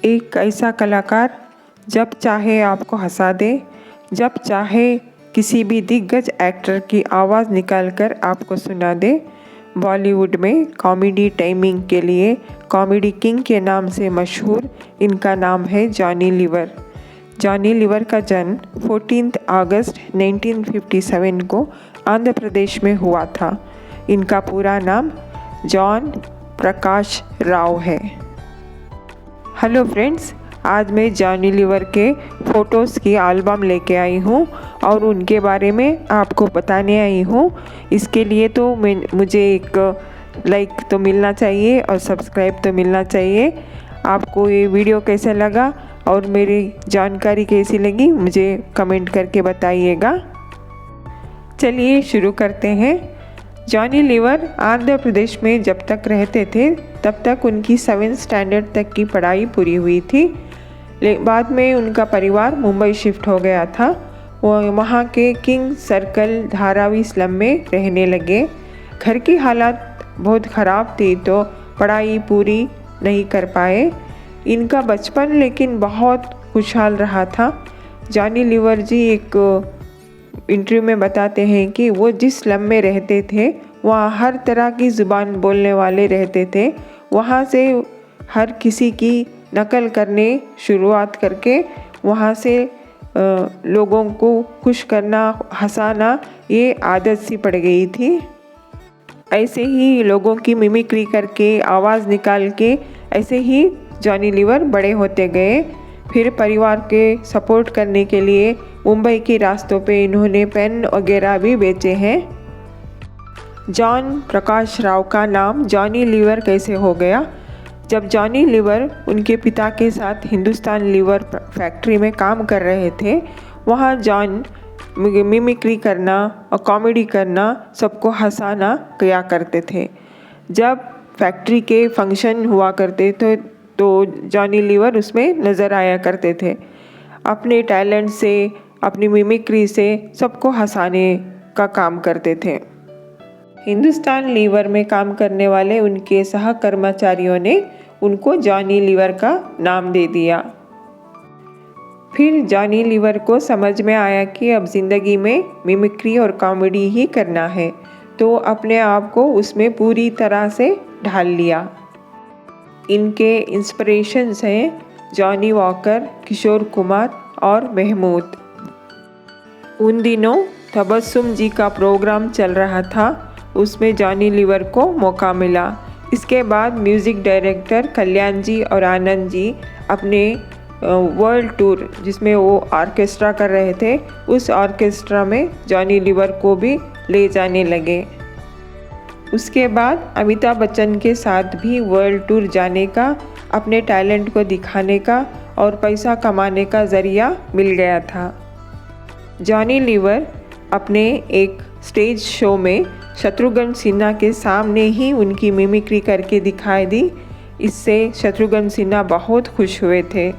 एक ऐसा कलाकार जब चाहे आपको हंसा दे, जब चाहे किसी भी दिग्गज एक्टर की आवाज़ निकालकर आपको सुना दे। बॉलीवुड में कॉमेडी टाइमिंग के लिए कॉमेडी किंग के नाम से मशहूर इनका नाम है जॉनी लीवर। जॉनी लीवर का जन्म 14 अगस्त 1957 को आंध्र प्रदेश में हुआ था। इनका पूरा नाम जॉन प्रकाश राव है। हेलो फ्रेंड्स, आज मैं जॉनी लीवर के फ़ोटोज़ की एल्बम लेके आई हूँ और उनके बारे में आपको बताने आई हूँ। इसके लिए तो मुझे एक लाइक तो मिलना चाहिए और सब्सक्राइब तो मिलना चाहिए। आपको ये वीडियो कैसा लगा और मेरी जानकारी कैसी लगी मुझे कमेंट करके बताइएगा। चलिए शुरू करते हैं। जॉनी लीवर आंध्र प्रदेश में जब तक रहते थे तब तक उनकी 7th स्टैंडर्ड तक की पढ़ाई पूरी हुई थी। बाद में उनका परिवार मुंबई शिफ्ट हो गया था। वो वहाँ के किंग सर्कल धारावी स्लम में रहने लगे। घर की हालत बहुत ख़राब थी तो पढ़ाई पूरी नहीं कर पाए। इनका बचपन लेकिन बहुत खुशहाल रहा था। जॉनी लीवर जी एक इंटरव्यू में बताते हैं कि वो जिस स्लम में रहते थे वहाँ हर तरह की ज़ुबान बोलने वाले रहते थे। वहाँ से हर किसी की नकल करने शुरुआत करके वहाँ से लोगों को खुश करना, हंसाना ये आदत सी पड़ गई थी। ऐसे ही लोगों की मिमिक्री करके आवाज़ निकाल के ऐसे ही जॉनी लीवर बड़े होते गए। फिर परिवार के सपोर्ट करने के लिए मुंबई के रास्तों पे इन्होंने पेन वगैरह भी बेचे हैं। जॉन प्रकाश राव का नाम जॉनी लीवर कैसे हो गया? जब जॉनी लीवर उनके पिता के साथ हिंदुस्तान लीवर फैक्ट्री में काम कर रहे थे, वहाँ जॉन मिमिक्री करना और कॉमेडी करना, सबको हंसाना किया करते थे। जब फैक्ट्री के फंक्शन हुआ करते थे तो जॉनी लीवर उसमें नज़र आया करते थे। अपने टैलेंट से, अपनी मिमिक्री से सबको हंसाने का काम करते थे। हिंदुस्तान लीवर में काम करने वाले उनके सहकर्मचारियों ने उनको जॉनी लीवर का नाम दे दिया। फिर जॉनी लीवर को समझ में आया कि अब ज़िंदगी में मिमिक्री और कॉमेडी ही करना है, तो अपने आप को उसमें पूरी तरह से ढाल लिया। इनके इंस्पिरेशंस हैं जॉनी वॉकर, किशोर कुमार और महमूद। उन दिनों तबस्सुम जी का प्रोग्राम चल रहा था, उसमें जॉनी लीवर को मौका मिला। इसके बाद म्यूज़िक डायरेक्टर कल्याण जी और आनंद जी अपने वर्ल्ड टूर जिसमें वो ऑर्केस्ट्रा कर रहे थे, उस ऑर्केस्ट्रा में जॉनी लीवर को भी ले जाने लगे। उसके बाद अमिताभ बच्चन के साथ भी वर्ल्ड टूर जाने का, अपने टैलेंट को दिखाने का और पैसा कमाने का ज़रिया मिल गया था। जॉनी लीवर अपने एक स्टेज शो में शत्रुघ्न सिन्हा के सामने ही उनकी मिमिक्री करके दिखाई दी। इससे शत्रुघ्न सिन्हा बहुत खुश हुए थे।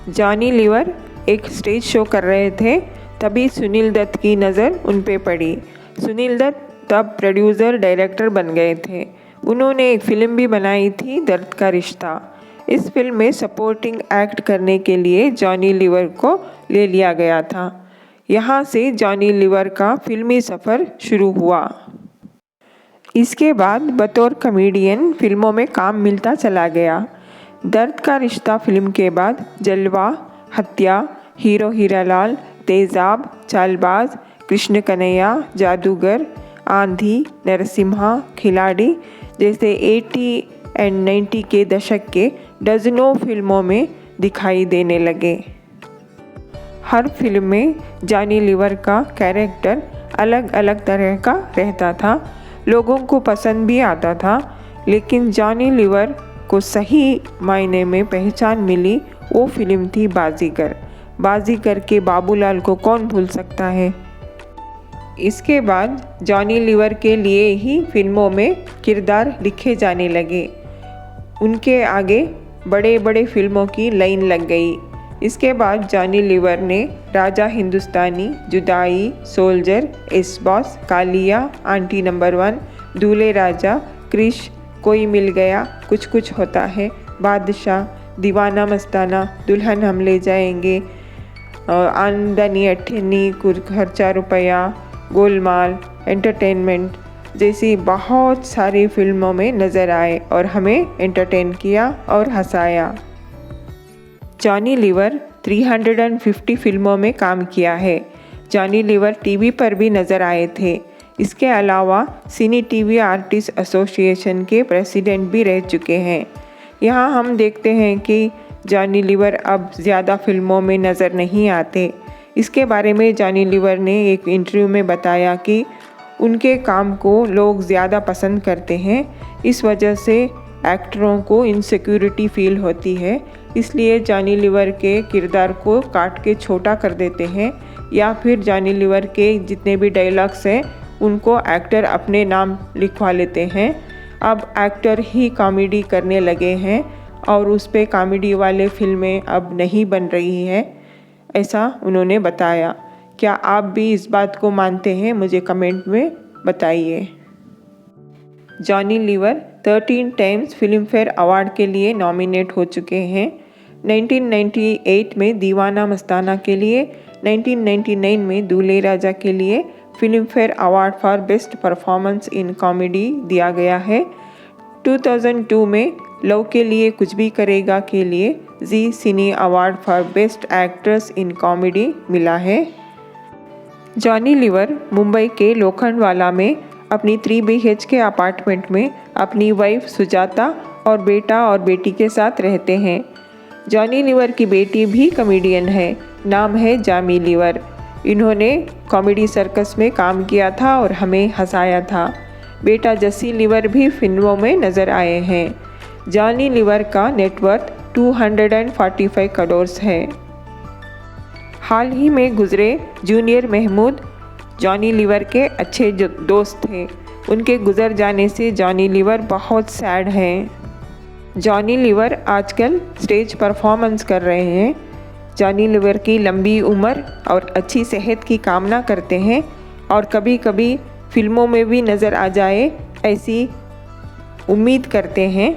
जॉनी लीवर एक स्टेज शो कर रहे थे, तभी सुनील दत्त की नज़र उन पे पड़ी। सुनील दत्त तब प्रोड्यूसर डायरेक्टर बन गए थे। उन्होंने एक फ़िल्म भी बनाई थी, दर्द का रिश्ता। इस फिल्म में सपोर्टिंग एक्ट करने के लिए जॉनी लीवर को ले लिया गया था। यहाँ से जॉनी लीवर का फिल्मी सफ़र शुरू हुआ। इसके बाद बतौर कॉमेडियन फिल्मों में काम मिलता चला गया। दर्द का रिश्ता फिल्म के बाद जलवा, हत्या, हीरो हीरालाल, तेजाब, चालबाज, कृष्ण कन्हैया, जादूगर, आंधी, नरसिम्हा, खिलाड़ी जैसे 80 और 90 के दशक के डजनों फिल्मों में दिखाई देने लगे। हर फिल्म में जॉनी लीवर का कैरेक्टर अलग अलग तरह का रहता था, लोगों को पसंद भी आता था। लेकिन जॉनी लीवर को सही मायने में पहचान मिली वो फिल्म थी बाजीगर। बाजीगर के बाबूलाल को कौन भूल सकता है। इसके बाद जॉनी लीवर के लिए ही फिल्मों में किरदार लिखे जाने लगे। उनके आगे बड़े बड़े फिल्मों की लाइन लग गई। इसके बाद जॉनी लीवर ने Raja Hindustani, Judaai, Soldier, Yes Boss, Kaalia, Aunty Number 1, Dulhe राजा, क्रिश, कोई मिल गया, कुछ कुछ होता है, बादशाह, दीवाना मस्ताना, दुल्हन हम ले जाएंगे, आमदनी अठन्नी, खर्चा रुपया, गोलमाल, एंटरटेनमेंट जैसी बहुत सारी फिल्मों में नज़र आए और हमें एंटरटेन किया और हंसाया। जॉनी लीवर 350 फिल्मों में काम किया है। जॉनी लीवर टीवी पर भी नज़र आए थे। इसके अलावा सिनी टीवी आर्टिस्ट एसोसिएशन के प्रेसिडेंट भी रह चुके हैं। यहाँ हम देखते हैं कि जॉनी लीवर अब ज़्यादा फिल्मों में नज़र नहीं आते। इसके बारे में जॉनी लीवर ने एक इंटरव्यू में बताया कि उनके काम को लोग ज़्यादा पसंद करते हैं, इस वजह से एक्टरों को इनसिक्योरिटी फील होती है, इसलिए जॉनी लीवर के किरदार को काट के छोटा कर देते हैं या फिर जॉनी लीवर के जितने भी डायलॉग्स हैं उनको एक्टर अपने नाम लिखवा लेते हैं। अब एक्टर ही कॉमेडी करने लगे हैं और उस पे कॉमेडी वाले फिल्में अब नहीं बन रही हैं, ऐसा उन्होंने बताया। क्या आप भी इस बात को मानते हैं? मुझे कमेंट में बताइए। Johnny Lever 13 times Filmfare award के लिए नॉमिनेट हो चुके हैं। 1998 में दीवाना मस्ताना के लिए, 1999 में दूल्हे राजा के लिए film fair award for best performance in comedy दिया गया है। 2002 में लव के लिए कुछ भी करेगा के लिए जी सिनी award for best actress in comedy मिला है। जॉनी लीवर मुंबई के लोखंडवाला में अपनी 3 BHK अपार्टमेंट में अपनी वाइफ सुजाता और बेटा और बेटी के साथ रहते हैं। जॉनी लीवर की बेटी भी कॉमेडियन है, नाम है जामी लीवर। इन्होंने कॉमेडी सर्कस में काम किया था और हमें हंसाया था। बेटा जस्सी लीवर भी फिल्मों में नज़र आए हैं। जॉनी लीवर का नेटवर्थ 245 करोड़ है। हाल ही में गुजरे जूनियर महमूद जॉनी लीवर के अच्छे दोस्त थे। उनके गुजर जाने से जॉनी लीवर बहुत सैड हैं। जॉनी लीवर आजकल स्टेज परफॉर्मेंस कर रहे हैं। जॉनी लीवर की लंबी उम्र और अच्छी सेहत की कामना करते हैं और कभी कभी फिल्मों में भी नज़र आ जाए ऐसी उम्मीद करते हैं।